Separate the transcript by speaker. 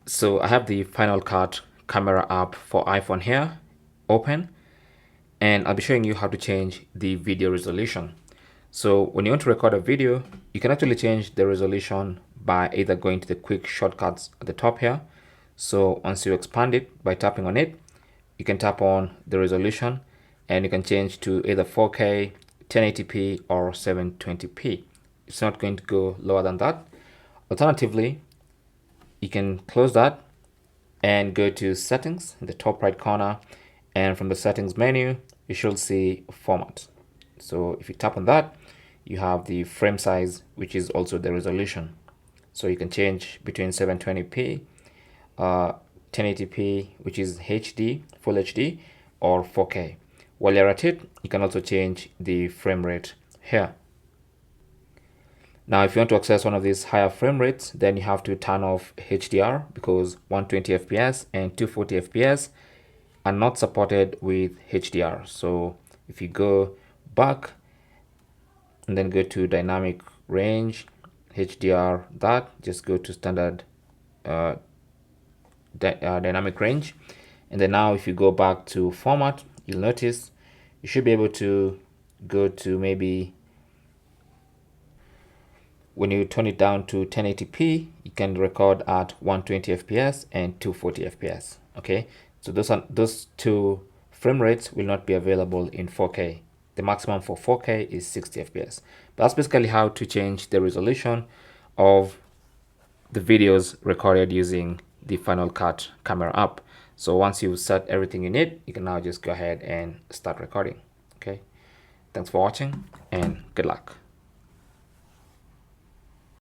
Speaker 1: So I have the Final Cut camera app for iPhone here open, and I'll be showing you how to change the video resolution. So when you want to record a video, you can actually change the resolution by either going to the quick shortcuts at the top here. So once you expand it by tapping on it, you can tap on the resolution and you can change to either 4K, 1080p or 720p. It's not going to go lower than that. Alternatively, you can close that and go to settings in the top right corner, and from the settings menu you should see format. So if you tap on that, you have the frame size, which is also the resolution. So you can change between 720p, 1080p, which is HD, full HD, or 4K. While you're at it, you can also change the frame rate here. Now, if you want to access one of these higher frame rates, then you have to turn off HDR, because 120 FPS and 240 FPS are not supported with HDR. So if you go back and then go to dynamic range, HDR, that just go to standard dynamic range. And then now if you go back to format, you'll notice you should be able to go to, maybe when you turn it down to 1080p, you can record at 120 FPS and 240 FPS. Okay, so those two frame rates will not be available in 4K. The maximum for 4K is 60 FPS. But that's basically how to change the resolution of the videos recorded using the Final Cut camera app. So once you set everything you need, you can now just go ahead and start recording. Okay, thanks for watching and good luck.